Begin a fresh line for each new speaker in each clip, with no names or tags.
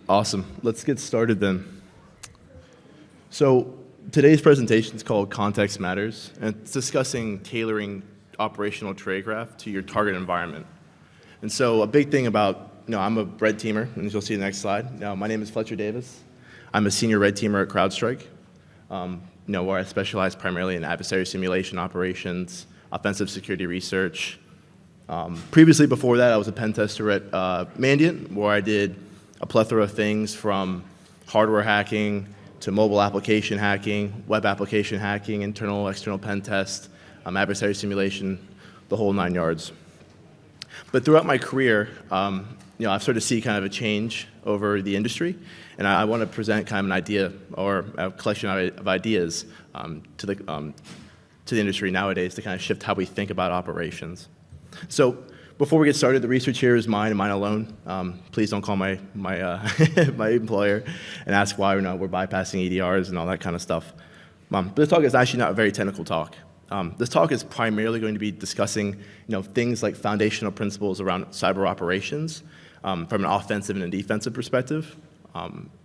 Awesome. Let's get started then. So today's presentation is called Context Matters, and it's discussing tailoring operational tradecraft to your target environment. And so a big thing about, I'm a red teamer, and you'll see the next slide. Now, my name is Fletcher Davis. I'm a senior red teamer at CrowdStrike, where I specialize primarily in adversary simulation operations, offensive security research. Previously, before that, I was a pen tester at Mandiant, where I did a plethora of things from hardware hacking to mobile application hacking, web application hacking, internal, external pen test, adversary simulation, the whole 9 yards. But throughout my career, I've started to see kind of a change over the industry, and I want to present kind of an idea or a collection of ideas to the industry nowadays to kind of shift how we think about operations. So before we get started, the research here is mine and mine alone. Please don't call my my employer and ask why we're bypassing EDRs and all that kind of stuff. But this talk is actually not a very technical talk. This talk is primarily going to be discussing things like foundational principles around cyber operations from an offensive and a defensive perspective.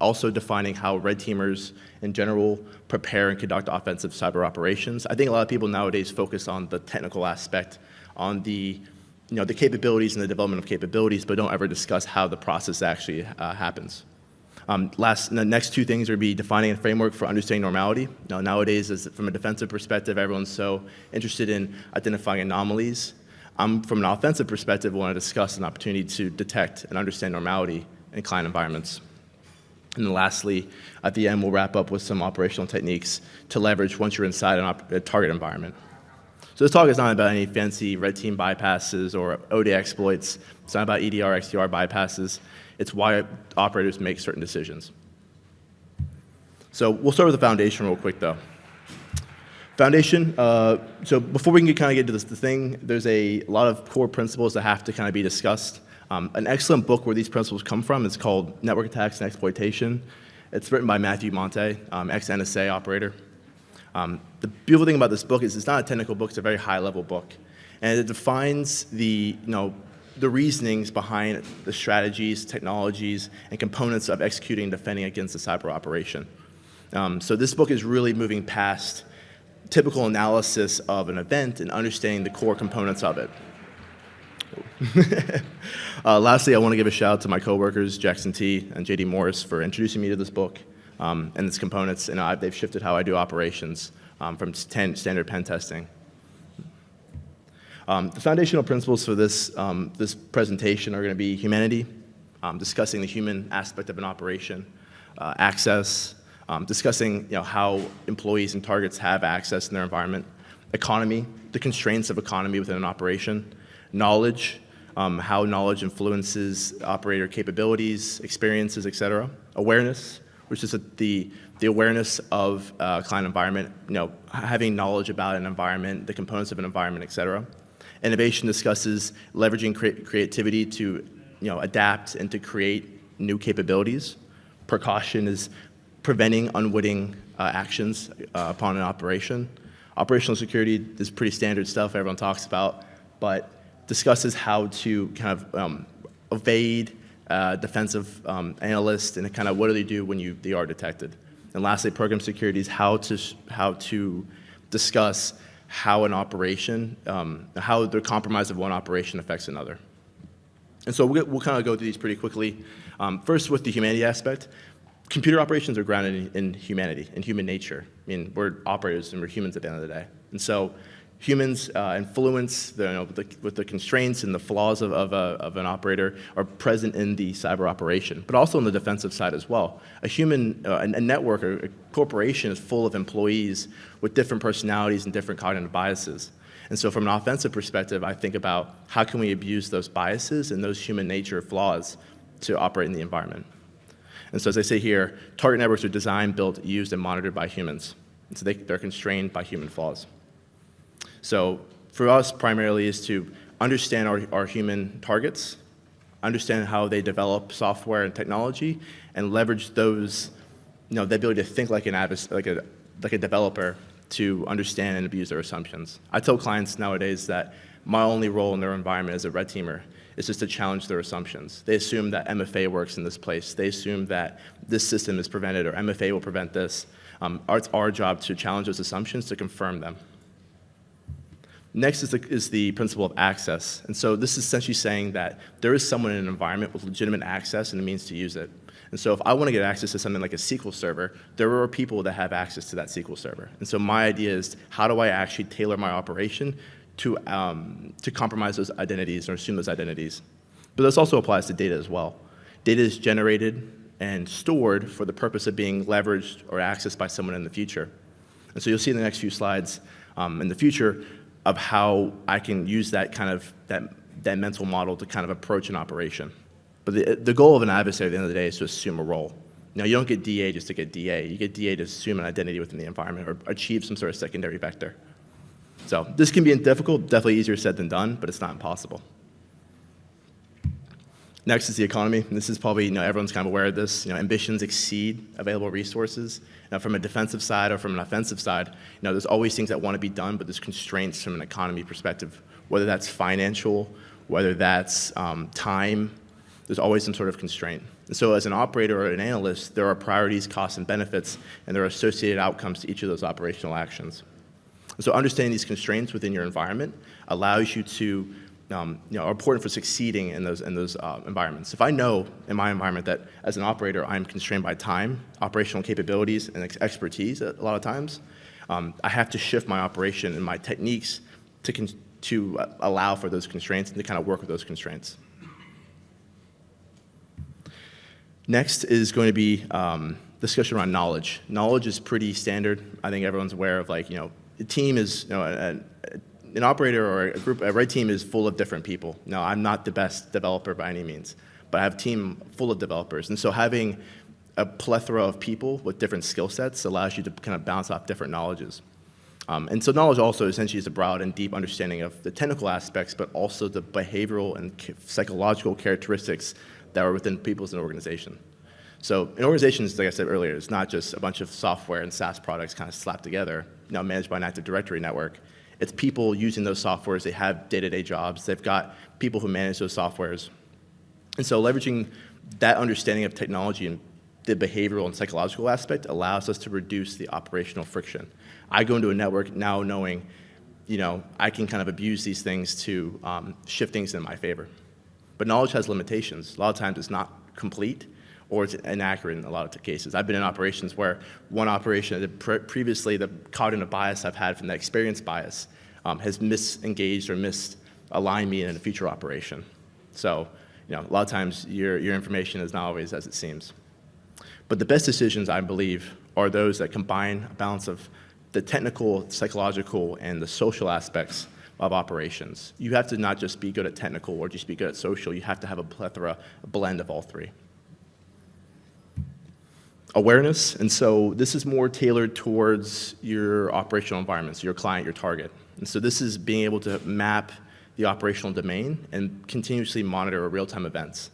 Also defining how red teamers in general prepare and conduct offensive cyber operations. I think a lot of people nowadays focus on the technical aspect, on the the capabilities and the development of capabilities, but don't ever discuss how the process actually happens. The next two things are be defining a framework for understanding normality. Nowadays, from a defensive perspective, everyone's so interested in identifying anomalies. From an offensive perspective, want to discuss an opportunity to detect and understand normality in client environments. And then lastly, at the end, we'll wrap up with some operational techniques to leverage once you're inside a target environment. So this talk is not about any fancy red team bypasses or OD exploits. It's not about EDR, XDR bypasses. It's why operators make certain decisions. So we'll start with the foundation real quick, though. Foundation, so before we can kind of get into the thing, there's a lot of core principles that have to kind of be discussed. An excellent book where these principles come from is called Network Attacks and Exploitation. It's written by Matthew Monte, ex-NSA operator. The beautiful thing about this book is it's not a technical book, it's a very high-level book. And it defines the reasonings behind the strategies, technologies, and components of executing and defending against a cyber operation. So this book is really moving past typical analysis of an event and understanding the core components of it. Lastly, I want to give a shout out to my coworkers, Jackson T. and JD Morris, for introducing me to this book and its components, and they've shifted how I do operations from standard pen testing. The foundational principles for this presentation are going to be humanity, discussing the human aspect of an operation, access, discussing how employees and targets have access in their environment, economy, the constraints of economy within an operation, knowledge, how knowledge influences operator capabilities, experiences, etc. Awareness, which is the awareness of a client environment, having knowledge about an environment, the components of an environment, etc. Innovation discusses leveraging creativity to adapt and to create new capabilities. Precaution is preventing unwitting actions upon an operation. Operational security is pretty standard stuff everyone talks about, but discusses how to kind of evade defensive analysts and kind of what do they do when they are detected. And lastly, program security is how to discuss how an operation, how the compromise of one operation affects another. And so we'll kind of go through these pretty quickly. First, with the humanity aspect, computer operations are grounded in humanity, in human nature. I mean, we're operators and we're humans at the end of the day. And so humans influence with the constraints and the flaws of an operator are present in the cyber operation, but also on the defensive side as well. A network or a corporation is full of employees with different personalities and different cognitive biases. And so from an offensive perspective, I think about how can we abuse those biases and those human nature flaws to operate in the environment. And so as I say here, target networks are designed, built, used, and monitored by humans. And so they're constrained by human flaws. So for us, primarily, is to understand our human targets, understand how they develop software and technology, and leverage those, the ability to think like a developer to understand and abuse their assumptions. I tell clients nowadays that my only role in their environment as a red teamer is just to challenge their assumptions. They assume that MFA works in this place. They assume that this system is prevented or MFA will prevent this. It's our job to challenge those assumptions to confirm them. Next is the principle of access. And so this is essentially saying that there is someone in an environment with legitimate access and the means to use it. And so if I want to get access to something like a SQL server, there are people that have access to that SQL server. And so my idea is, how do I actually tailor my operation to compromise those identities or assume those identities? But this also applies to data as well. Data is generated and stored for the purpose of being leveraged or accessed by someone in the future. And so you'll see in the next few slides in the future of how I can use that kind of that mental model to kind of approach an operation. But the goal of an adversary at the end of the day is to assume a role. Now, you don't get DA just to get DA. You get DA to assume an identity within the environment or achieve some sort of secondary vector. So this can be difficult, definitely easier said than done, but it's not impossible. Next is the economy. And this is probably, everyone's kind of aware of this. Ambitions exceed available resources. Now, from a defensive side or from an offensive side, there's always things that want to be done, but there's constraints from an economy perspective, whether that's financial, whether that's time. There's always some sort of constraint. And so as an operator or an analyst, there are priorities, costs, and benefits, and there are associated outcomes to each of those operational actions. And so understanding these constraints within your environment allows you to, are important for succeeding in those environments. If I know in my environment that as an operator I'm constrained by time, operational capabilities, and expertise a lot of times, I have to shift my operation and my techniques to allow for those constraints and to kind of work with those constraints. Next is going to be discussion around knowledge. Knowledge is pretty standard. I think everyone's aware of, a team is, an operator or a red team is full of different people. Now, I'm not the best developer by any means, but I have a team full of developers. And so having a plethora of people with different skill sets allows you to kind of bounce off different knowledges. And so knowledge also essentially is a broad and deep understanding of the technical aspects, but also the behavioral and psychological characteristics that are within people's in an organization. So in organizations, like I said earlier, it's not just a bunch of software and SaaS products kind of slapped together, managed by an Active Directory network. It's people using those softwares. They have day-to-day jobs. They've got people who manage those softwares. And so leveraging that understanding of technology and the behavioral and psychological aspect allows us to reduce the operational friction. I go into a network now knowing, I can kind of abuse these things to shift things in my favor. But knowledge has limitations. A lot of times it's not complete or it's inaccurate in a lot of cases. I've been in operations where one operation that previously the cognitive bias I've had from the experience bias has misengaged or misaligned me in a future operation. So, a lot of times your information is not always as it seems. But the best decisions, I believe, are those that combine a balance of the technical, psychological, and the social aspects of operations. You have to not just be good at technical or just be good at social. You have to have a blend of all three. Awareness, and so this is more tailored towards your operational environment, so your client, your target. And so this is being able to map the operational domain and continuously monitor real-time events.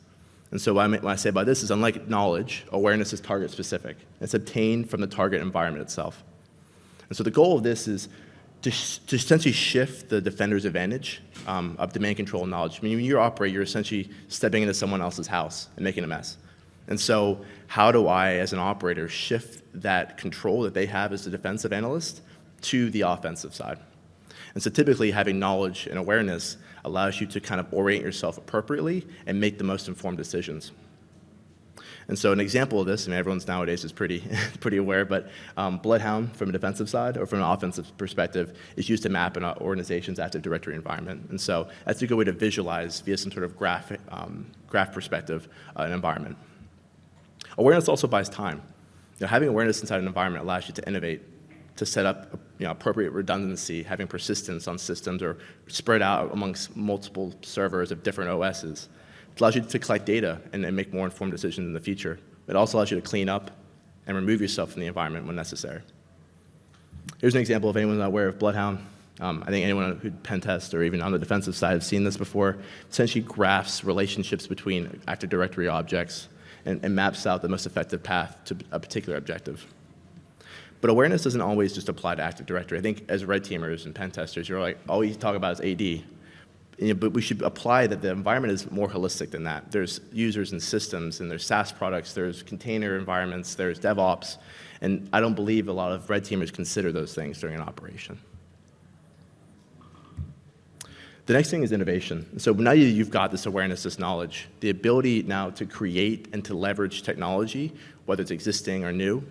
And so what I say by this is, unlike knowledge, awareness is target specific. It's obtained from the target environment itself. And so the goal of this is to essentially shift the defender's advantage of domain control and knowledge. I mean, when you operate, you're essentially stepping into someone else's house and making a mess. And so how do I, as an operator, shift that control that they have as a defensive analyst to the offensive side? And so typically having knowledge and awareness allows you to kind of orient yourself appropriately and make the most informed decisions. And so an example of this, and everyone's nowadays is pretty aware, but Bloodhound from a defensive side or from an offensive perspective is used to map an organization's Active Directory environment. And so that's a good way to visualize via some sort of graph perspective an environment. Awareness also buys time. Having awareness inside an environment allows you to innovate, to set up appropriate redundancy, having persistence on systems or spread out amongst multiple servers of different OSs. It allows you to collect data and make more informed decisions in the future. It also allows you to clean up and remove yourself from the environment when necessary. Here's an example if anyone's not aware of Bloodhound. I think anyone who pen tests or even on the defensive side have seen this before. Essentially graphs relationships between Active Directory objects and maps out the most effective path to a particular objective. But awareness doesn't always just apply to Active Directory. I think as red teamers and pen testers, you're like, all you talk about is AD. But we should apply that the environment is more holistic than that. There's users and systems, and there's SaaS products, there's container environments, there's DevOps, and I don't believe a lot of red teamers consider those things during an operation. The next thing is innovation. So now you've got this awareness, this knowledge, the ability now to create and to leverage technology, whether it's existing or new,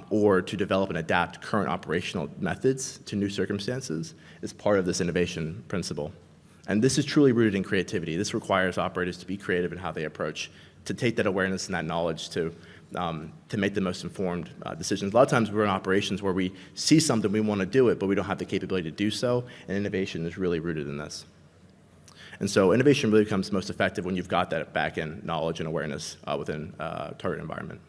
or to develop and adapt current operational methods to new circumstances is part of this innovation principle. And this is truly rooted in creativity. This requires operators to be creative in how they approach, to take that awareness and that knowledge to make the most informed decisions. A lot of times we're in operations where we see something, we want to do it, but we don't have the capability to do so, and innovation is really rooted in this. And so innovation really becomes most effective when you've got that back-end knowledge and awareness within a target environment.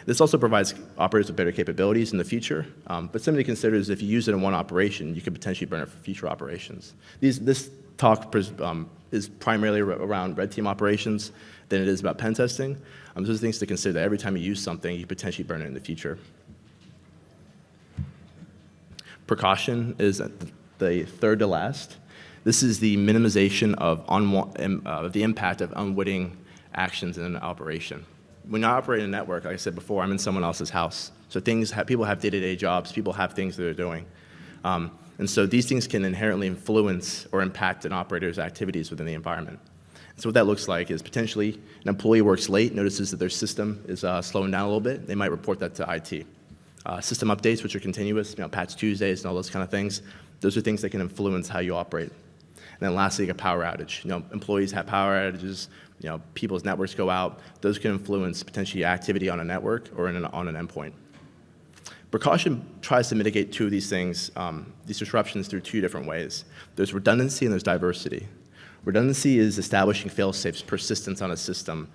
This also provides operators with better capabilities in the future, but somebody considers if you use it in one operation, you could potentially burn it for future operations. This talk is primarily around red team operations than it is about pen testing. Those are things to consider. Every time you use something, you potentially burn it in the future. Precaution is the third to last. This is the minimization of the impact of unwitting actions in an operation. When I operate in a network, like I said before, I'm in someone else's house. So people have day-to-day jobs, people have things that they're doing. And so these things can inherently influence or impact an operator's activities within the environment. So what that looks like is potentially an employee works late, notices that their system is slowing down a little bit. They might report that to IT. System updates, which are continuous, patch Tuesdays and all those kind of things, those are things that can influence how you operate. And then lastly, a power outage. Employees have power outages, people's networks go out. Those can influence potentially activity on a network or on an endpoint. Precaution tries to mitigate two of these things, these disruptions through two different ways. There's redundancy and there's diversity. Redundancy is establishing fail-safes, persistence on a system,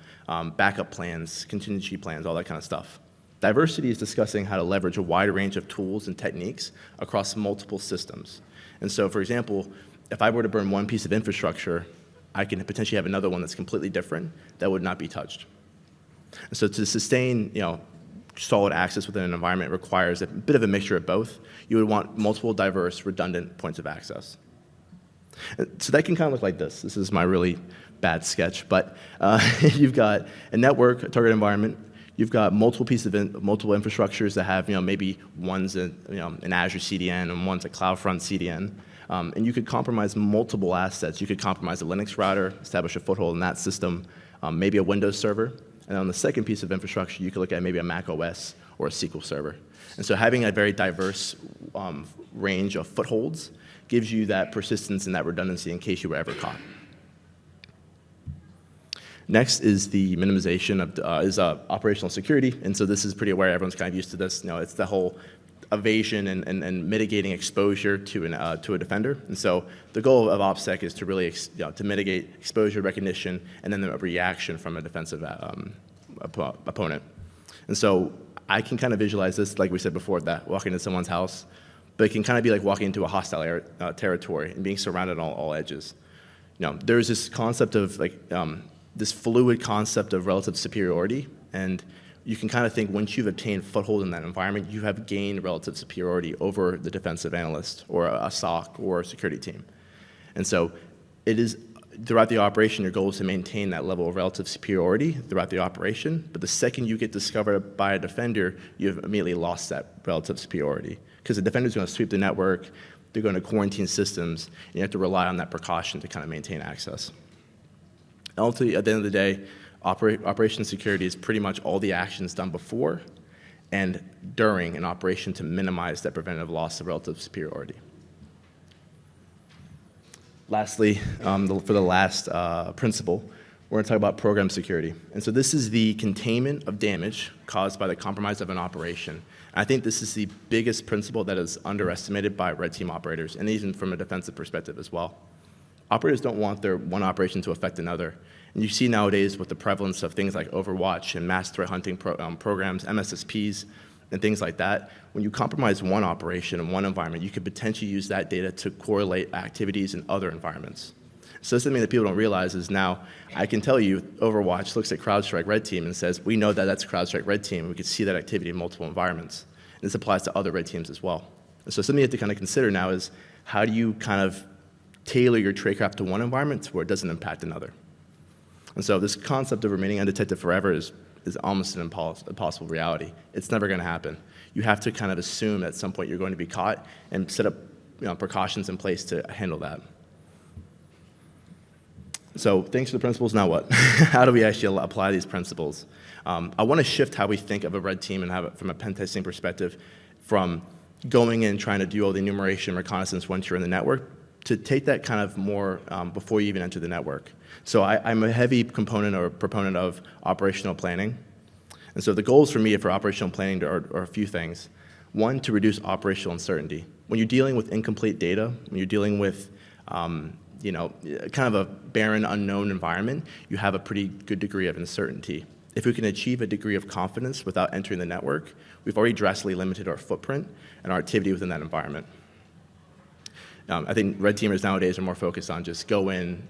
backup plans, contingency plans, all that kind of stuff. Diversity is discussing how to leverage a wide range of tools and techniques across multiple systems. And so, for example, if I were to burn one piece of infrastructure, I can potentially have another one that's completely different that would not be touched. And so to sustain, solid access within an environment requires a bit of a mixture of both. You would want multiple diverse, redundant points of access. So that can kind of look like this. This is my really bad sketch, but you've got a network, a target environment. You've got multiple pieces of multiple infrastructures that have, maybe one's an Azure CDN and one's a CloudFront CDN. And you could compromise multiple assets. You could compromise a Linux router, establish a foothold in that system, maybe a Windows server. And on the second piece of infrastructure, you could look at maybe a Mac OS or a SQL server. And so having a very diverse range of footholds gives you that persistence and that redundancy in case you were ever caught. Next is the minimization of operational security. And so this is pretty aware. Everyone's kind of used to this. It's the whole evasion and mitigating exposure to a defender. And so the goal of OPSEC is to really to mitigate exposure recognition and then the reaction from a defensive opponent. And so I can kind of visualize this, like we said before, that walking into someone's house, but it can kind of be like walking into a hostile territory and being surrounded on all edges. There's this concept of this fluid concept of relative superiority, and you can kind of think once you've obtained foothold in that environment, you have gained relative superiority over the defensive analyst or a SOC or a security team. And so it is, throughout the operation, your goal is to maintain that level of relative superiority throughout the operation, but the second you get discovered by a defender, you've immediately lost that relative superiority. Because the defender's going to sweep the network, they're going to quarantine systems, and you have to rely on that precaution to kind of maintain access. Ultimately, at the end of the day, operation security is pretty much all the actions done before and during an operation to minimize that preventative loss of relative superiority. Lastly, for the last principle, we're going to talk about program security. And so this is the containment of damage caused by the compromise of an operation. And I think this is the biggest principle that is underestimated by red team operators, and even from a defensive perspective as well. Operators don't want their one operation to affect another. And you see nowadays with the prevalence of things like Overwatch and mass threat hunting programs, MSSPs, and things like that, when you compromise one operation in one environment, you could potentially use that data to correlate activities in other environments. So something that people don't realize is now, I can tell you, Overwatch looks at CrowdStrike Red Team and says, we know that that's CrowdStrike Red Team. We can see that activity in multiple environments. And this applies to other red teams as well. And so something you have to kind of consider now is, how do you kind of tailor your tradecraft to one environment to where it doesn't impact another. And so this concept of remaining undetected forever is almost an impossible reality. It's never going to happen. You have to kind of assume at some point you're going to be caught and set up precautions in place to handle that. So thanks for the principles, now what? How do we actually apply these principles? I want to shift how we think of a red team and have it from a pen testing perspective, from going in and trying to do all the enumeration reconnaissance once you're in the network, to take that kind of more before you even enter the network. So I'm a heavy component or proponent of operational planning. And so the goals for me for operational planning are a few things. One, to reduce operational uncertainty. When you're dealing with incomplete data, when you're dealing with kind of a barren, unknown environment, you have a pretty good degree of uncertainty. If we can achieve a degree of confidence without entering the network, we've already drastically limited our footprint and our activity within that environment. I think red teamers nowadays are more focused on just go in,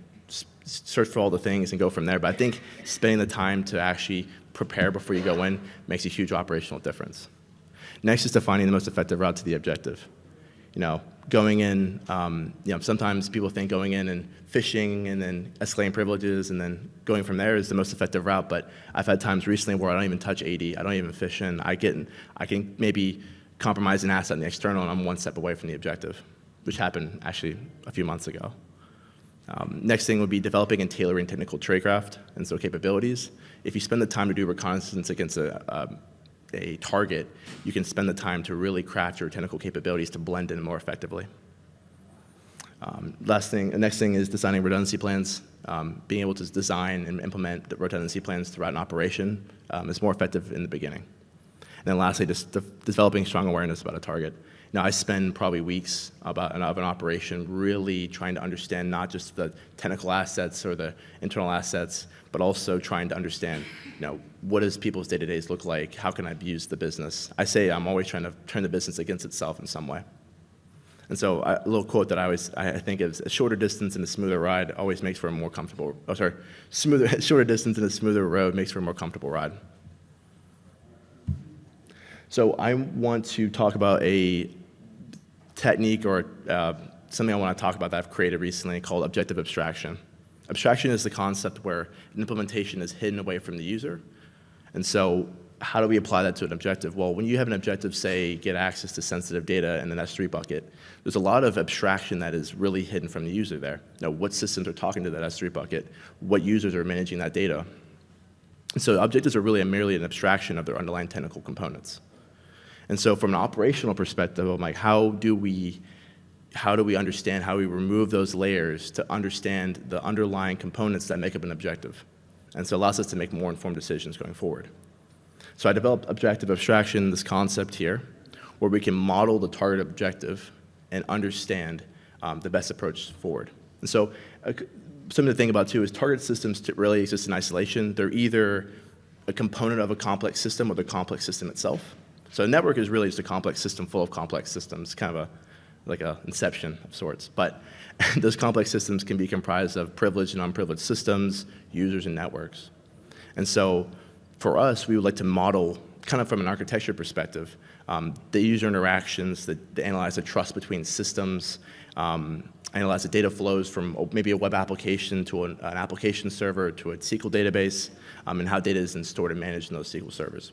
search for all the things and go from there. But I think spending the time to actually prepare before you go in makes a huge operational difference. Next is defining the most effective route to the objective. Going in, sometimes people think going in and phishing and then escalating privileges and then going from there is the most effective route. But I've had times recently where I don't even touch AD, I don't even phish in. I can maybe compromise an asset in the external and I'm one step away from the objective, which happened actually a few months ago. Next thing would be developing and tailoring technical tradecraft and so capabilities. If you spend the time to do reconnaissance against a target, you can spend the time to really craft your technical capabilities to blend in more effectively. Next thing is designing redundancy plans. Being able to design and implement the redundancy plans throughout an operation is more effective in the beginning. And then lastly, just developing strong awareness about a target. Now, I spend probably weeks of an operation really trying to understand not just the technical assets or the internal assets, but also trying to understand, what does people's day-to-days look like? How can I abuse the business? I say I'm always trying to turn the business against itself in some way. And so a little quote that I think is a shorter distance and a smoother ride always makes for a more comfortable, shorter distance and a smoother road makes for a more comfortable ride. So I want to talk about a technique or something I want to talk about that I've created recently called objective abstraction. Abstraction is the concept where an implementation is hidden away from the user. And so how do we apply that to an objective? Well, when you have an objective, say, get access to sensitive data in an S3 bucket, there's a lot of abstraction that is really hidden from the user there. What systems are talking to that S3 bucket? What users are managing that data? And so objectives are really merely an abstraction of their underlying technical components. And so from an operational perspective, I'm like, how do we understand, how we remove those layers to understand the underlying components that make up an objective? And so it allows us to make more informed decisions going forward. So I developed objective abstraction, this concept here, where we can model the target objective and understand the best approach forward. And so something to think about too is target systems really exist in isolation. They're either a component of a complex system or the complex system itself. So a network is really just a complex system full of complex systems, kind of like an inception of sorts. But those complex systems can be comprised of privileged and unprivileged systems, users, and networks. And so for us, we would like to model, kind of from an architecture perspective, the user interactions, to analyze the trust between systems, analyze the data flows from maybe a web application to an application server to a SQL database, and how data is then stored and managed in those SQL servers.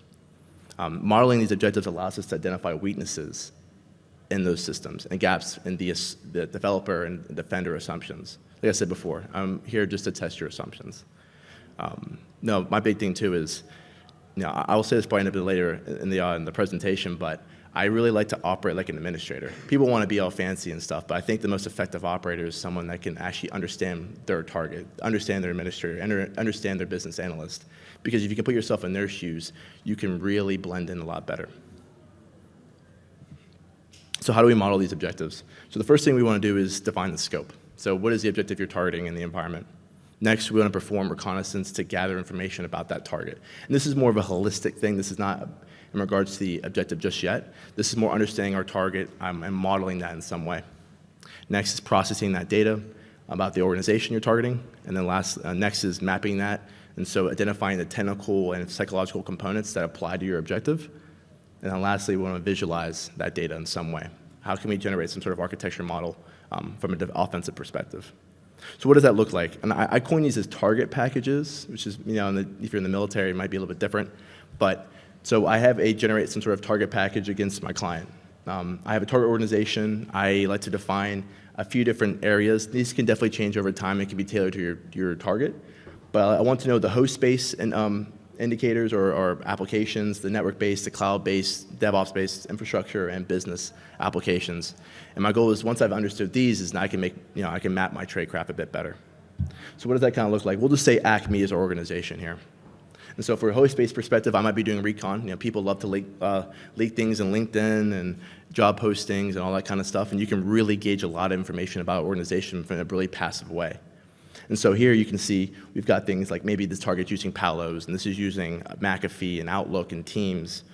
Modeling these objectives allows us to identify weaknesses in those systems and gaps in the developer and defender assumptions. Like I said before, I'm here just to test your assumptions. No, my big thing too is, I will say this probably a bit later in the presentation, but I really like to operate like an administrator. People want to be all fancy and stuff, but I think the most effective operator is someone that can actually understand their target, understand their administrator, and understand their business analyst. Because if you can put yourself in their shoes, you can really blend in a lot better. So how do we model these objectives? So the first thing we want to do is define the scope. So what is the objective you're targeting in the environment? Next, we want to perform reconnaissance to gather information about that target. And this is more of a holistic thing. This is not in regards to the objective just yet. This is more understanding our target and modeling that in some way. Next is processing that data about the organization you're targeting. And then next is mapping that. And so identifying the technical and psychological components that apply to your objective. And then lastly, we want to visualize that data in some way. How can we generate some sort of architecture model from an offensive perspective? So what does that look like? And I coin these as target packages, which is, if you're in the military, it might be a little bit different. But so I have generate some sort of target package against my client. I have a target organization. I like to define a few different areas. These can definitely change over time. It can be tailored to your target. But I want to know the host space and indicators or applications, the network-based, the cloud-based, DevOps-based infrastructure, and business applications. And my goal is once I've understood these, is now I can make, I can map my tradecraft a bit better. So what does that kind of look like? We'll just say Acme is our organization here. And so for a host-based perspective, I might be doing recon. People love to leak things in LinkedIn and job postings and all that kind of stuff, and you can really gauge a lot of information about an organization in a really passive way. And so here you can see we've got things like maybe this target's using Palos, and this is using McAfee and Outlook and Teams.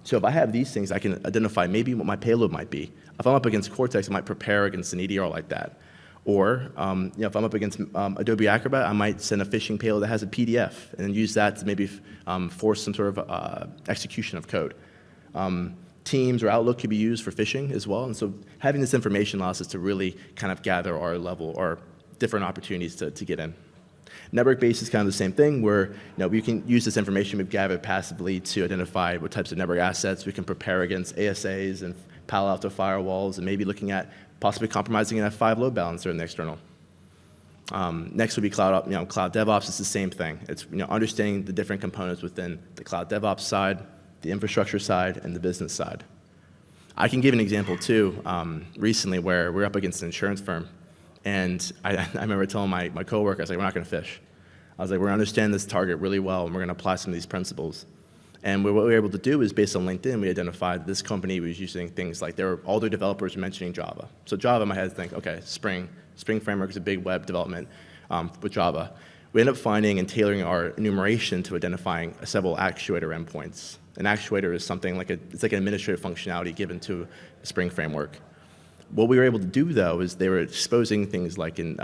So if I have these things, I can identify maybe what my payload might be. If I'm up against Cortex, I might prepare against an EDR like that. Or if I'm up against Adobe Acrobat, I might send a phishing payload that has a PDF and then use that to maybe force some sort of execution of code. Teams or Outlook could be used for phishing as well. And so having this information allows us to really kind of gather our level or different opportunities to get in. Network-based is kind of the same thing where we can use this information we've gathered passively to identify what types of network assets we can prepare against ASAs and Palo Alto firewalls and maybe looking at possibly compromising an F5 load balancer in the external. Next would be cloud DevOps. It's the same thing. It's understanding the different components within the cloud DevOps side, the infrastructure side, and the business side. I can give an example too. Recently, where we're up against an insurance firm, and I remember telling my coworker, I was like, we're not going to fish. I was like, we're going to understand this target really well, and we're going to apply some of these principles. And what we were able to do is, based on LinkedIn, we identified this company was using things like all their developers were mentioning Java. So Java, in my head, think, okay, Spring Framework is a big web development with Java. We ended up finding and tailoring our enumeration to identifying several actuator endpoints. An actuator is something like it's like an administrative functionality given to a Spring Framework. What we were able to do, though, is they were exposing things like in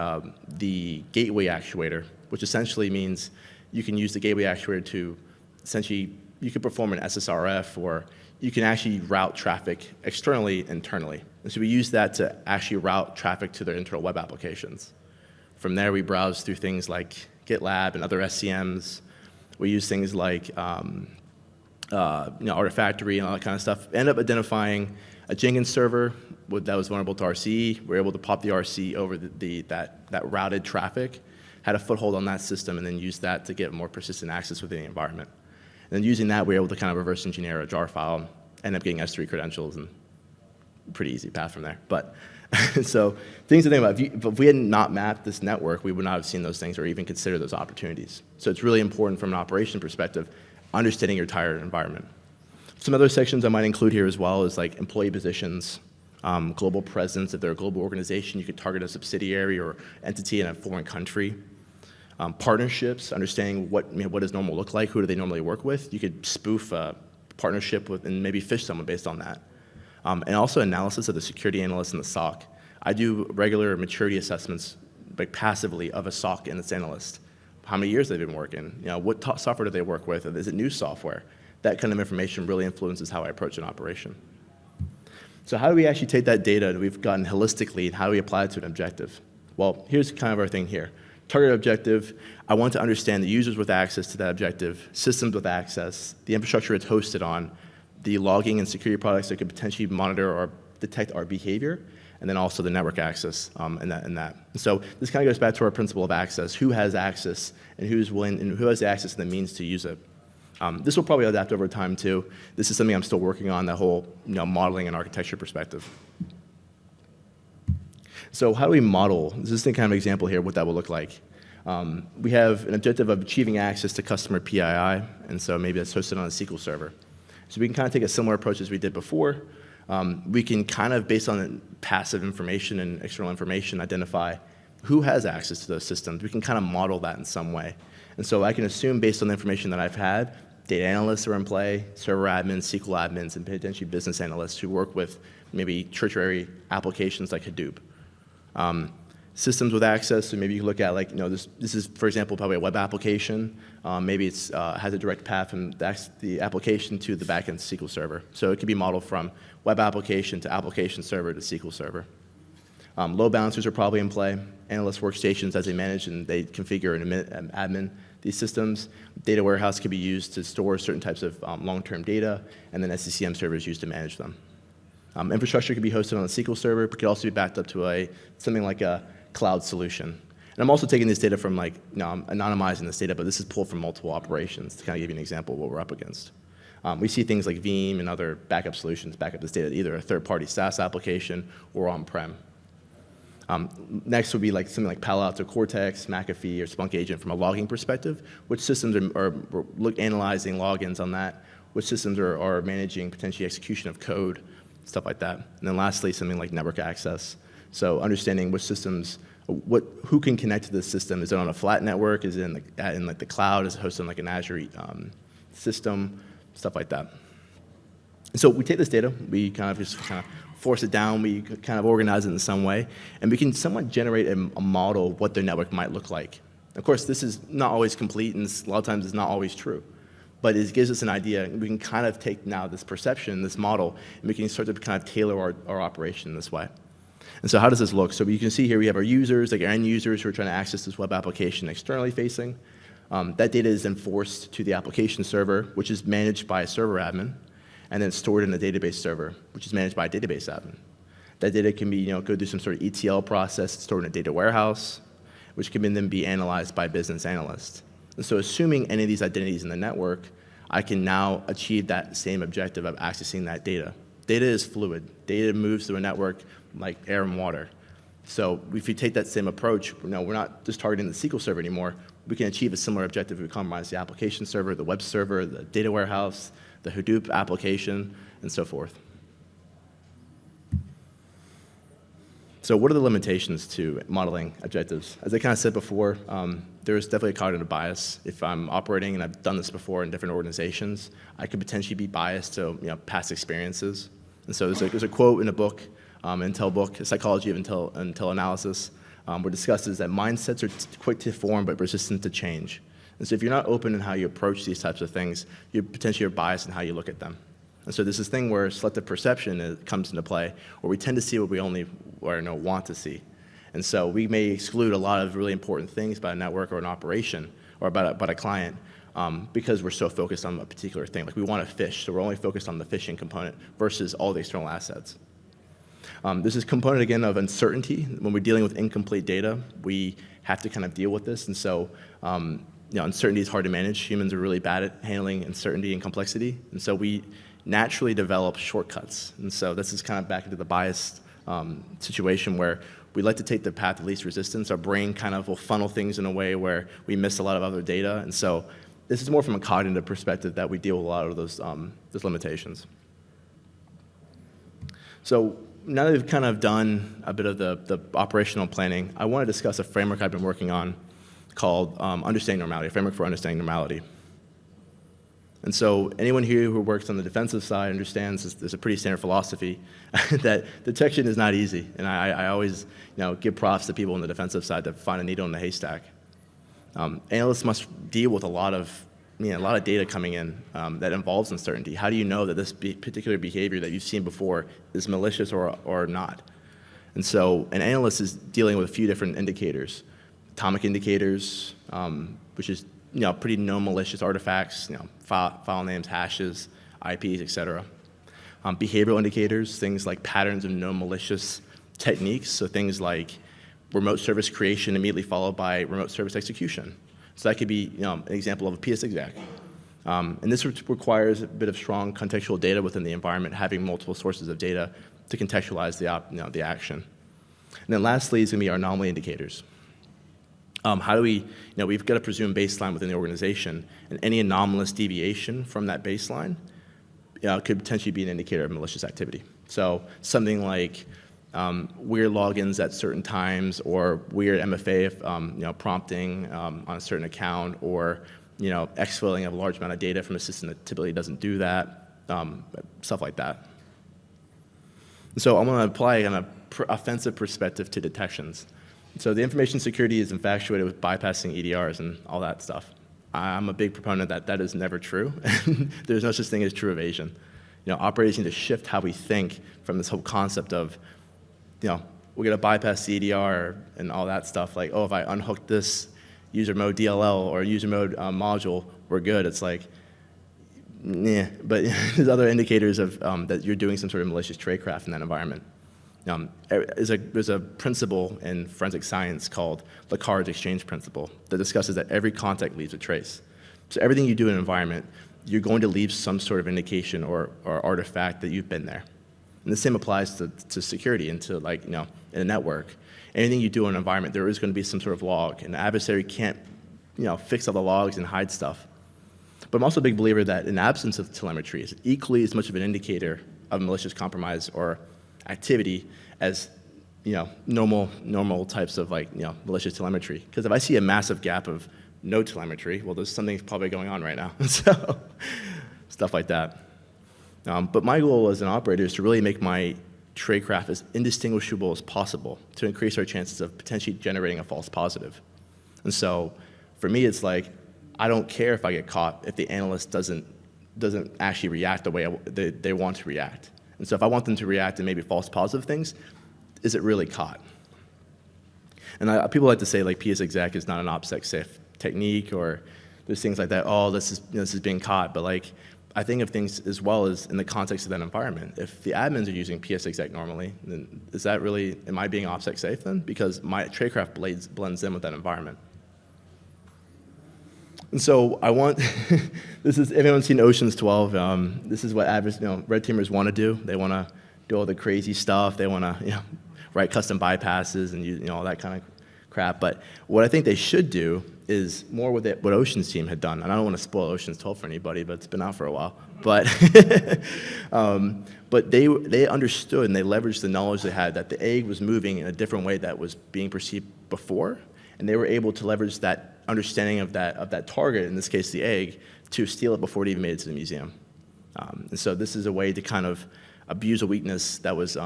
the gateway actuator, which essentially means you can use the gateway actuator to essentially, you could perform an SSRF, or you can actually route traffic externally, internally. And so we use that to actually route traffic to their internal web applications. From there, we browse through things like GitLab and other SCMs. We use things like Artifactory and all that kind of stuff. End up identifying a Jenkins server that was vulnerable to RCE. We're able to pop the RC over that routed traffic, had a foothold on that system, and then use that to get more persistent access within the environment. And then using that, we're able to kind of reverse engineer a jar file, end up getting S3 credentials, and pretty easy path from there. But so things to think about. If we had not mapped this network, we would not have seen those things or even consider those opportunities. So it's really important from an operation perspective, understanding your entire environment. Some other sections I might include here as well is like employee positions, global presence. If they're a global organization, you could target a subsidiary or entity in a foreign country. Partnerships, understanding what does normal look like, who do they normally work with. You could spoof a partnership with and maybe phish someone based on that. And also analysis of the security analyst and the SOC. I do regular maturity assessments, like passively, of a SOC and its analyst. How many years they've been working, what software do they work with, is it new software? That kind of information really influences how I approach an operation. So how do we actually take that data that we've gotten holistically and how do we apply it to an objective? Well, here's kind of our thing here. Target objective, I want to understand the users with access to that objective, systems with access, the infrastructure it's hosted on, the logging and security products that could potentially monitor or detect our behavior, and then also the network access and that. So this kind of goes back to our principle of access. Who has access and who's willing and who has the access and the means to use it. This will probably adapt over time too. This is something I'm still working on, the whole modeling and architecture perspective. So how do we model? This is the kind of example here what that will look like. We have an objective of achieving access to customer PII, and so maybe that's hosted on a SQL server. So we can kind of take a similar approach as we did before. We can kind of, based on passive information and external information, identify who has access to those systems. We can kind of model that in some way. And so I can assume, based on the information that I've had, data analysts are in play, server admins, SQL admins, and potentially business analysts who work with maybe tertiary applications like Hadoop. Systems with access, so maybe you can look at like, this is, for example, probably a web application. Maybe it's has a direct path from the application to the backend SQL server. So it could be modeled from web application to application server to SQL server. Load balancers are probably in play. Analyst workstations as they manage and they configure and admin these systems. Data warehouse can be used to store certain types of long-term data, and then SCCM servers used to manage them. Infrastructure could be hosted on a SQL server, but could also be backed up to something like a cloud solution. And I'm also taking this data from I'm anonymizing this data, but this is pulled from multiple operations to kind of give you an example of what we're up against. We see things like Veeam and other backup solutions back up this data, either a third-party SaaS application or on-prem. Next would be like something like Palo Alto Cortex, McAfee, or Splunk Agent from a logging perspective. Which systems are analyzing logins on that? Which systems are managing potentially execution of code, stuff like that. And then lastly, something like network access. So understanding which systems, who can connect to this system. Is it on a flat network? Is it in like the cloud? Is it hosted on like an Azure system? Stuff like that. And so we take this data, we kind of force it down, we kind of organize it in some way, and we can somewhat generate a model of what their network might look like. Of course, this is not always complete, and a lot of times it's not always true. But it gives us an idea. We can kind of take now this perception, this model, and we can start to kind of tailor our operation this way. And so how does this look? So you can see here we have our users, like our end users who are trying to access this web application externally facing. That data is then forced to the application server, which is managed by a server admin, and then stored in a database server, which is managed by a database admin. That data can be, go through some sort of ETL process, stored in a data warehouse, which can then be analyzed by a business analyst. And so assuming any of these identities in the network, I can now achieve that same objective of accessing that data. Data is fluid. Data moves through a network like air and water. So if you take that same approach, we're not just targeting the SQL server anymore. We can achieve a similar objective if we compromise the application server, the web server, the data warehouse, the Hadoop application, and so forth. So what are the limitations to modeling objectives? As I kind of said before, there's definitely a cognitive bias. If I'm operating, and I've done this before in different organizations, I could potentially be biased to past experiences. And so there's a quote in a book, Intel book, Psychology of Intel Analysis, where it discusses that mindsets are quick to form but resistant to change. And so if you're not open in how you approach these types of things, you potentially are biased in how you look at them. And so there's this thing where selective perception comes into play, where we tend to see what we only want to see. And so we may exclude a lot of really important things about a network or an operation or about a client because we're so focused on a particular thing. Like we want to fish, so we're only focused on the fishing component versus all the external assets. There's this component, again, of uncertainty. When we're dealing with incomplete data, we have to kind of deal with this. And so uncertainty is hard to manage. Humans are really bad at handling uncertainty and complexity. And so we naturally develop shortcuts. And so this is kind of back into the biased situation where we like to take the path of least resistance. Our brain kind of will funnel things in a way where we miss a lot of other data. And so this is more from a cognitive perspective that we deal with a lot of those limitations. So now that we've kind of done a bit of the operational planning, I want to discuss a framework I've been working on called Understanding Normality, a framework for understanding normality. And so anyone here who works on the defensive side understands there's a pretty standard philosophy that detection is not easy. And I always give props to people on the defensive side that find a needle in the haystack. Analysts must deal with a lot of data coming in that involves uncertainty. How do you know that this particular behavior that you've seen before is malicious or not? And so an analyst is dealing with a few different indicators. Atomic indicators, which is pretty known malicious artifacts, file names, hashes, IPs, etc. Behavioral indicators, things like patterns of known malicious techniques, so things like remote service creation immediately followed by remote service execution. So that could be an example of a PSExec. And this requires a bit of strong contextual data within the environment, having multiple sources of data to contextualize the action. And then lastly is going to be our anomaly indicators. How do we've got a presumed baseline within the organization, and any anomalous deviation from that baseline could potentially be an indicator of malicious activity. So something like weird logins at certain times, or weird MFA prompting on a certain account, or exfilling of a large amount of data from a system that typically doesn't do that, stuff like that. So I'm going to apply an offensive perspective to detections. So the information security is infatuated with bypassing EDRs and all that stuff. I'm a big proponent that that is never true. There's no such thing as true evasion. Operators need to shift how we think from this whole concept of, we're going to bypass the EDR and all that stuff. Like, oh, if I unhook this user mode DLL or user mode module, we're good. It's like, yeah, but there's other indicators of that you're doing some sort of malicious tradecraft in that environment. There's a principle in forensic science called Lacard's exchange principle that discusses that every contact leaves a trace. So everything you do in an environment, you're going to leave some sort of indication or artifact that you've been there. And the same applies to security and to in a network. Anything you do in an environment, there is going to be some sort of log, and the adversary can't fix all the logs and hide stuff. But I'm also a big believer that in absence of telemetry is equally as much of an indicator of malicious compromise or activity as normal types of malicious telemetry. Because if I see a massive gap of no telemetry, well, there's something probably going on right now. So stuff like that. But my goal as an operator is to really make my tradecraft as indistinguishable as possible to increase our chances of potentially generating a false positive. And so for me, it's like, I don't care if I get caught if the analyst doesn't actually react the way they want to react. And so if I want them to react to maybe false positive things, is it really caught? And people like to say PSExec is not an OPSEC safe technique, or there's things like that. Oh, this is being caught. But I think of things as well as in the context of that environment. If the admins are using PSExec normally, then is that really, am I being OPSEC safe then? Because my tradecraft blends in with that environment. And so I want, this is, everyone's seen Ocean's 12. This is what red teamers want to do. They want to do all the crazy stuff. They want to write custom bypasses and all that kind of crap. But what I think they should do is more with what Ocean's team had done. And I don't want to spoil Ocean's 12 for anybody, but it's been out for a while. But but they understood and they leveraged the knowledge they had that the egg was moving in a different way that was being perceived before. And they were able to leverage that understanding of that target, in this case the egg, to steal it before it even made it to the museum. And so this is a way to kind of abuse a weakness that was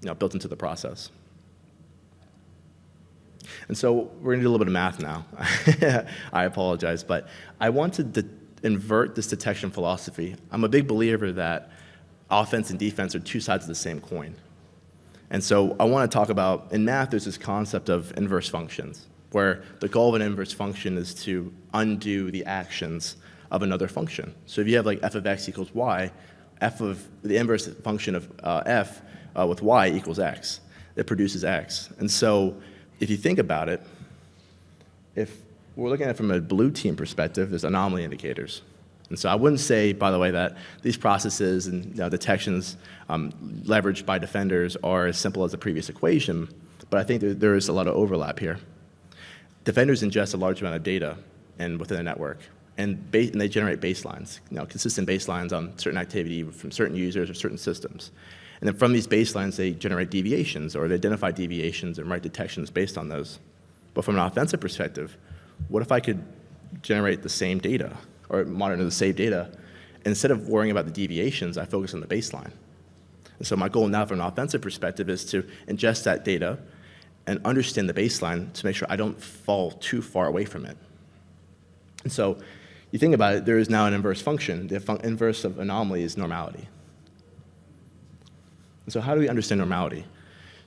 built into the process. And so we're going to do a little bit of math now. I apologize, but I wanted to invert this detection philosophy. I'm a big believer that offense and defense are two sides of the same coin. And so I want to talk about, in math, there's this concept of inverse functions, where the goal of an inverse function is to undo the actions of another function. So if you have f of x equals y, f of the inverse function of f with y equals x. It produces x. And so if you think about it, if we're looking at it from a blue team perspective, there's anomaly indicators. And so I wouldn't say, by the way, that these processes and detections leveraged by defenders are as simple as the previous equation, but I think there is a lot of overlap here. Defenders ingest a large amount of data within a network, and they generate baselines, consistent baselines on certain activity from certain users or certain systems. And then from these baselines, they generate deviations, or they identify deviations and write detections based on those. But from an offensive perspective, what if I could generate the same data, or monitor the same data, and instead of worrying about the deviations, I focus on the baseline. And so my goal now from an offensive perspective is to ingest that data and understand the baseline to make sure I don't fall too far away from it. And so you think about it, there is now an inverse function. The inverse of anomaly is normality. And so how do we understand normality?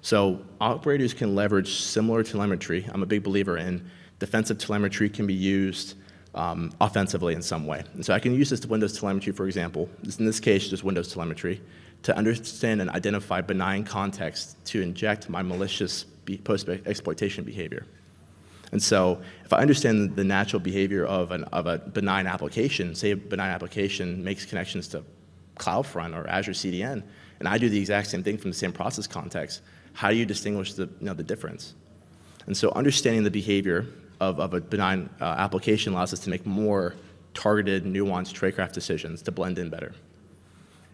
So operators can leverage similar telemetry. I'm a big believer in defensive telemetry can be used offensively in some way. And so I can use this Windows telemetry, for example, in this case, just Windows telemetry, to understand and identify benign context to inject my malicious post-exploitation behavior. And so if I understand the natural behavior of a benign application, say a benign application makes connections to CloudFront or Azure CDN, and I do the exact same thing from the same process context, how do you distinguish the difference? And so understanding the behavior of a benign application allows us to make more targeted, nuanced tradecraft decisions to blend in better.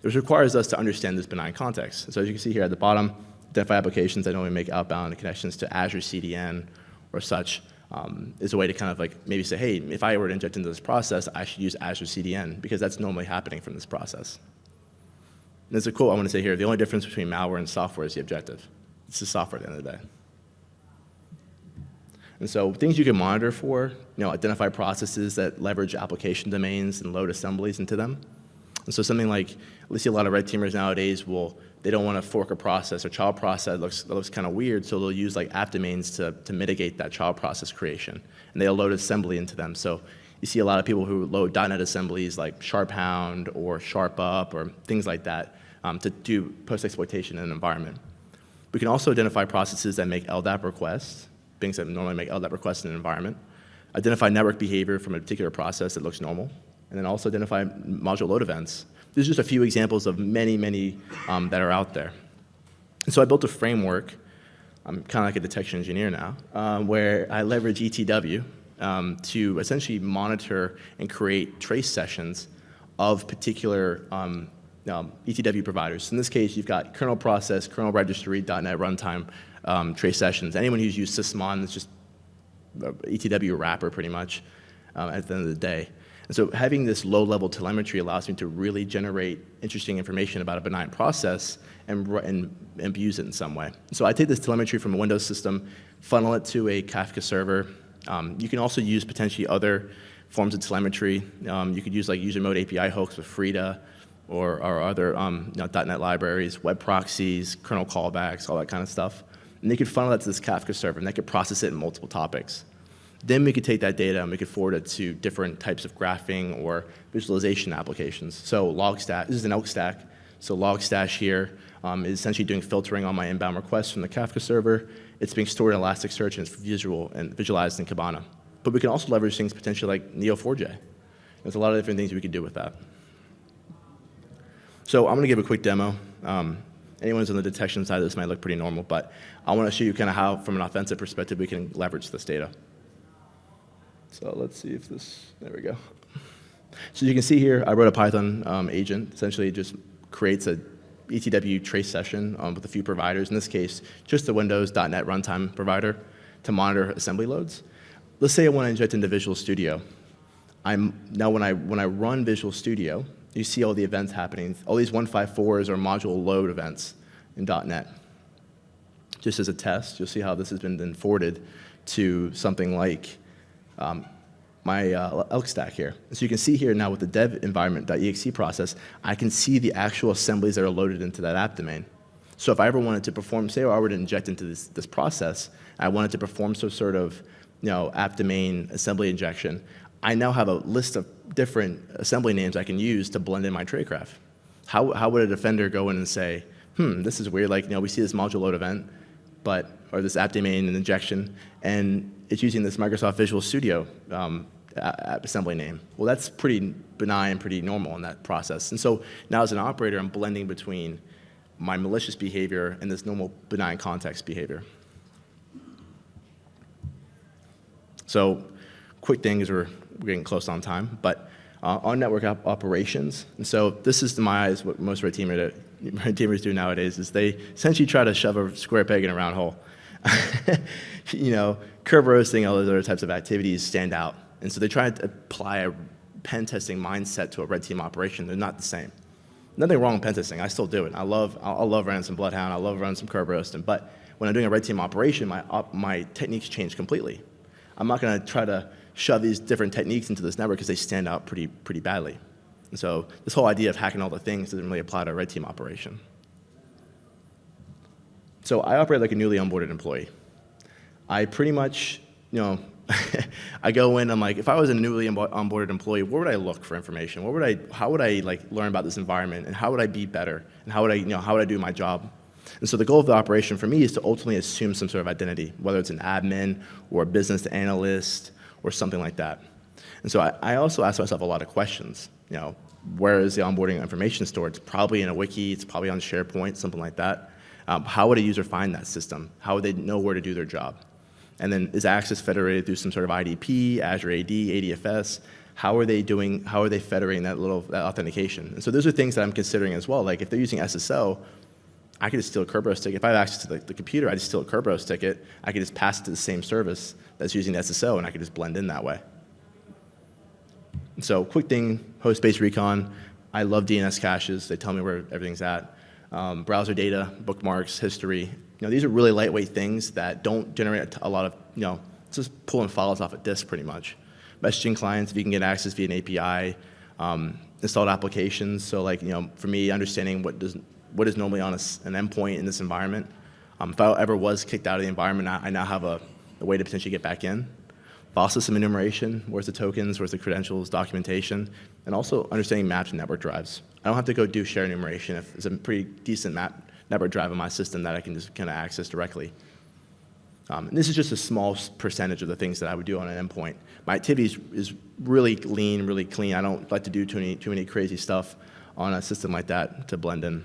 Which requires us to understand this benign context. So as you can see here at the bottom, identify applications that only make outbound connections to Azure CDN or such is a way to kind of maybe say, hey, if I were to inject into this process, I should use Azure CDN because that's normally happening from this process. And there's a quote I want to say here, the only difference between malware and software is the objective. It's the software at the end of the day. And so things you can monitor for, identify processes that leverage application domains and load assemblies into them. And so something like, we see a lot of red teamers nowadays they don't want to fork a process or child process that looks kind of weird, so they'll use like app domains to mitigate that child process creation. And they'll load assembly into them. So you see a lot of people who load .NET assemblies like Sharphound or Sharpup or things like that to do post-exploitation in an environment. We can also identify processes that make LDAP requests, things that normally make LDAP requests in an environment, identify network behavior from a particular process that looks normal, and then also identify module load events. These are just a few examples of many, many that are out there. And so I built a framework, I'm kind of like a detection engineer now, where I leverage ETW to essentially monitor and create trace sessions of particular ETW providers. In this case, you've got kernel process, kernel registry, .NET runtime trace sessions. Anyone who's used sysmon, it's just ETW wrapper pretty much at the end of the day. And so having this low-level telemetry allows me to really generate interesting information about a benign process and use it in some way. So I take this telemetry from a Windows system, funnel it to a Kafka server. You can also use potentially other forms of telemetry. You could use like user mode API hooks with Frida or other .NET libraries, web proxies, kernel callbacks, all that kind of stuff. And they could funnel that to this Kafka server, and they could process it in multiple topics. Then we could take that data and we could forward it to different types of graphing or visualization applications. So Logstash, this is an elk stack. So Logstash here is essentially doing filtering on my inbound requests from the Kafka server. It's being stored in Elasticsearch and it's visualized in Kibana. But we can also leverage things potentially like Neo4j. There's a lot of different things we could do with that. So I'm going to give a quick demo. Anyone who's on the detection side of this might look pretty normal, but I want to show you kind of how, from an offensive perspective, we can leverage this data. So let's see if this, there we go. So you can see here, I wrote a Python agent. Essentially, it just creates a ETW trace session with a few providers. In this case, just the Windows .NET runtime provider to monitor assembly loads. Let's say I want to inject into Visual Studio. Now when I run Visual Studio, you see all the events happening. All these 154s are module load events in .NET. Just as a test, you'll see how this has been then forwarded to something like my elk stack here. So you can see here now with the dev environment.exe process, I can see the actual assemblies that are loaded into that app domain. So if I ever wanted to perform, say I were to inject into this process, I wanted to perform some sort of app domain assembly injection, I now have a list of different assembly names I can use to blend in my tradecraft. How would a defender go in and say, this is weird, like we see this module load event, or this app domain and injection, and it's using this Microsoft Visual Studio app assembly name. Well, that's pretty benign, pretty normal in that process. And so now as an operator, I'm blending between my malicious behavior and this normal benign context behavior. So quick thing is we're getting close on time, but on network operations, and so this is, to my eyes, what most red teamers do nowadays, is they essentially try to shove a square peg in a round hole. Curve roasting, all those other types of activities stand out. And so they try to apply a pen testing mindset to a red team operation. They're not the same. Nothing wrong with pen testing. I still do it. I love running some Bloodhound. I love running some curve roasting. But when I'm doing a red team operation, my techniques change completely. I'm not going to try to shove these different techniques into this network because they stand out pretty badly. And so this whole idea of hacking all the things doesn't really apply to a red team operation. So I operate like a newly onboarded employee. I pretty much, I go in, I'm like, if I was a newly onboarded employee, where would I look for information? How would I learn about this environment, and how would I be better? And how would I do my job? And so the goal of the operation for me is to ultimately assume some sort of identity, whether it's an admin or a business analyst or something like that. And so I also ask myself a lot of questions. Where is the onboarding information stored? It's probably in a wiki, it's probably on SharePoint, something like that. How would a user find that system? How would they know where to do their job? And then is access federated through some sort of IDP, Azure AD, ADFS? How are they federating that authentication? And so those are things that I'm considering as well. Like if they're using SSO, I could just steal a Kerberos ticket. If I have access to the computer, I just steal a Kerberos ticket. I could just pass it to the same service that's using the SSO, and I could just blend in that way. So quick thing, host-based recon. I love DNS caches. They tell me where everything's at. Browser data, bookmarks, history. These are really lightweight things that don't generate a lot of just pulling files off a disk pretty much. Messaging clients, if you can get access via an API, installed applications. So like, for me, understanding what is normally on an endpoint in this environment. If I ever was kicked out of the environment, I now have a way to potentially get back in. File system enumeration, where's the tokens, where's the credentials, documentation, and also understanding maps and network drives. I don't have to go do share enumeration if there's a pretty decent network drive in my system that I can just kind of access directly. And this is just a small percentage of the things that I would do on an endpoint. My activity is really lean, really clean. I don't like to do too many crazy stuff on a system like that to blend in.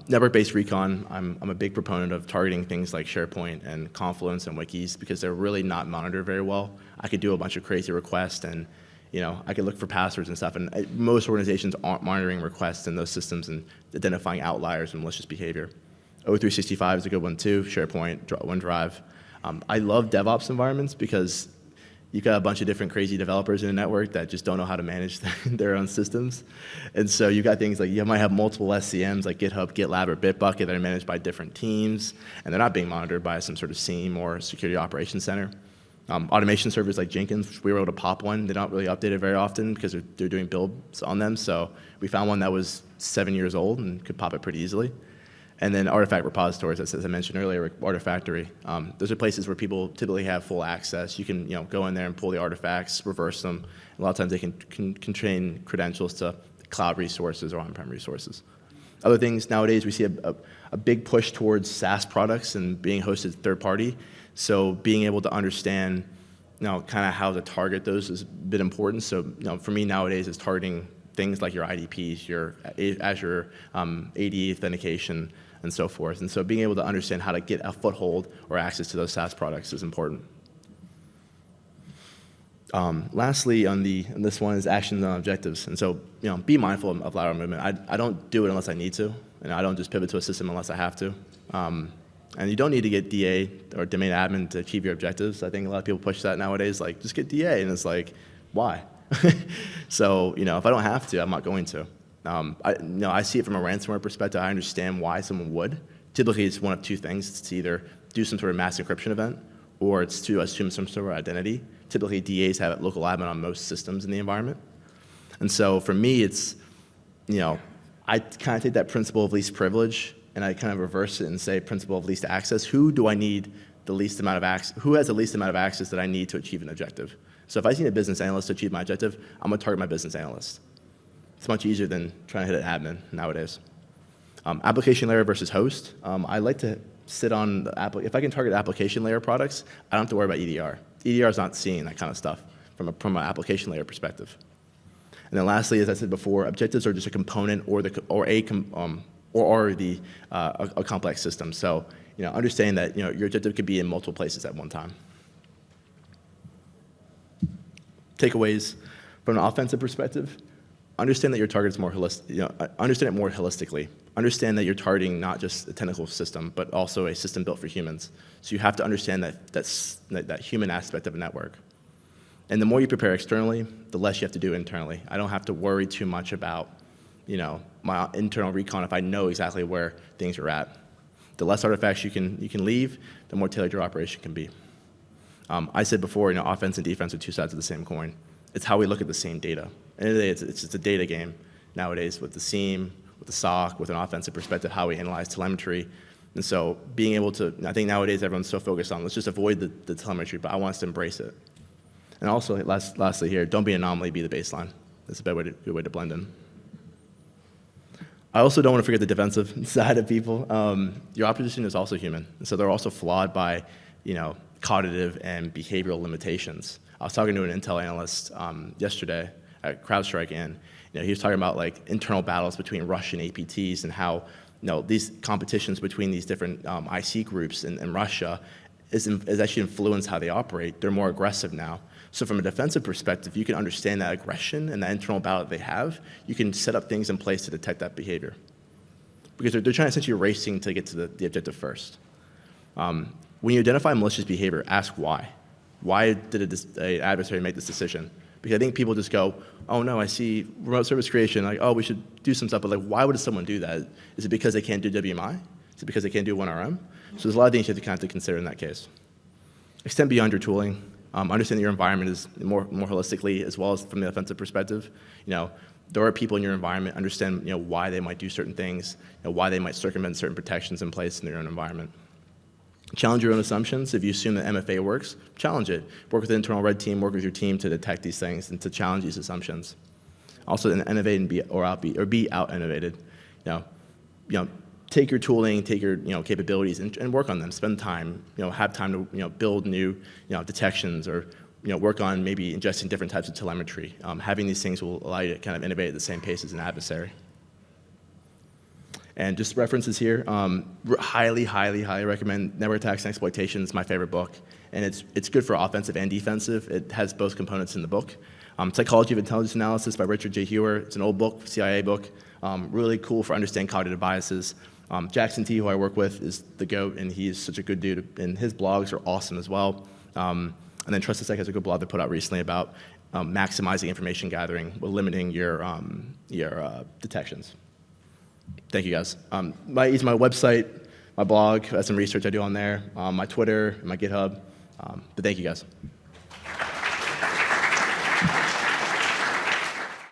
Network-based recon, I'm a big proponent of targeting things like SharePoint and Confluence and wikis because they're really not monitored very well. I could do a bunch of crazy requests and I could look for passwords and stuff, and most organizations aren't monitoring requests in those systems and identifying outliers and malicious behavior. O365 is a good one too, SharePoint, OneDrive. I love DevOps environments because you've got a bunch of different crazy developers in a network that just don't know how to manage their own systems. And so you've got things like you might have multiple SCMs like GitHub, GitLab, or Bitbucket that are managed by different teams, and they're not being monitored by some sort of SIEM or security operations center. Automation servers like Jenkins, we were able to pop one. They're not really updated very often because they're doing builds on them. So we found one that was 7 years old and could pop it pretty easily. And then artifact repositories, as I mentioned earlier, Artifactory. Those are places where people typically have full access. You can go in there and pull the artifacts, reverse them. A lot of times they can contain credentials to cloud resources or on-prem resources. Other things nowadays, we see a big push towards SaaS products and being hosted third-party. So being able to understand kind of how to target those is a bit important. So for me nowadays, it's targeting things like your IDPs, your Azure AD authentication, and so forth. And so being able to understand how to get a foothold or access to those SaaS products is important. Lastly, on this one is actions and objectives. And so be mindful of lateral movement. I don't do it unless I need to, and I don't just pivot to a system unless I have to. And you don't need to get DA or domain admin to achieve your objectives. I think a lot of people push that nowadays, like just get DA, and it's like, why? So if I don't have to, I'm not going to. I see it from a ransomware perspective. I understand why someone would. Typically, it's one of two things. It's to either do some sort of mass encryption event, or it's to assume some sort of identity. Typically, DAs have local admin on most systems in the environment. And so for me, it's, I kind of take that principle of least privilege, and I kind of reverse it and say principle of least access. Who do I need the least amount of access? Who has the least amount of access that I need to achieve an objective? So if I need a business analyst to achieve my objective, I'm going to target my business analyst. It's much easier than trying to hit an admin nowadays. Application layer versus host. I like to sit on if I can target application layer products, I don't have to worry about EDR. EDR is not seeing that kind of stuff from an application layer perspective. And then lastly, as I said before, objectives are just a component or a complex system. So understanding that your objective could be in multiple places at one time. Takeaways from an offensive perspective: understand that your target is more holistic. Understand it more holistically. Understand that you're targeting not just a technical system, but also a system built for humans. So you have to understand that human aspect of a network. And the more you prepare externally, the less you have to do internally. I don't have to worry too much about my internal recon if I know exactly where things are at. The less artifacts you can leave, the more tailored your operation can be. I said before, offense and defense are two sides of the same coin. It's how we look at the same data. At the end of the day, it's just a data game nowadays with the SIEM, with the SOC, with an offensive perspective, how we analyze telemetry. And so being able to, I think nowadays everyone's so focused on, let's just avoid the telemetry, but I want us to embrace it. And also, lastly here, don't be an anomaly, be the baseline. That's a good way to blend in. I also don't want to forget the defensive side of people. Your opposition is also human, and so they're also flawed by, cognitive and behavioral limitations. I was talking to an Intel analyst yesterday at CrowdStrike, and he was talking about like internal battles between Russian APTs and how these competitions between these different IC groups in Russia is actually influenced how they operate. They're more aggressive now. So from a defensive perspective, you can understand that aggression and that internal battle that they have. You can set up things in place to detect that behavior, because they're trying to essentially racing to get to the objective first. When you identify malicious behavior, ask why. Why did an adversary make this decision? Because I think people just go, oh no, I see remote service creation, like, oh, we should do some stuff, but like, why would someone do that? Is it because they can't do WMI? Is it because they can't do 1RM? So there's a lot of things you have to kind of consider in that case. Extend beyond your tooling. Understand that your environment is more holistically, as well as from the offensive perspective. There are people in your environment. Understand why they might do certain things, why they might circumvent certain protections in place in their own environment. Challenge your own assumptions. If you assume that MFA works, challenge it. Work with the internal red team, work with your team to detect these things and to challenge these assumptions. Also, innovate and be out innovated. Take your tooling, take your capabilities, and work on them. Spend time. Have time to build new detections, or work on maybe ingesting different types of telemetry. Having these things will allow you to kind of innovate at the same pace as an adversary. And just references here, highly recommend Network Attacks and Exploitation. It's my favorite book, and it's good for offensive and defensive. It has both components in the book. Psychology of Intelligence Analysis by Richard J. Hewer. It's an old book, CIA book, really cool for understanding cognitive biases. Jackson T, who I work with, is the GOAT, and he's such a good dude, and his blogs are awesome as well. And then TrustedSec has a good blog they put out recently about maximizing information gathering while limiting your detections. Thank you, guys. Use my website, my blog, some research I do on there, my Twitter, my GitHub. But thank you, guys.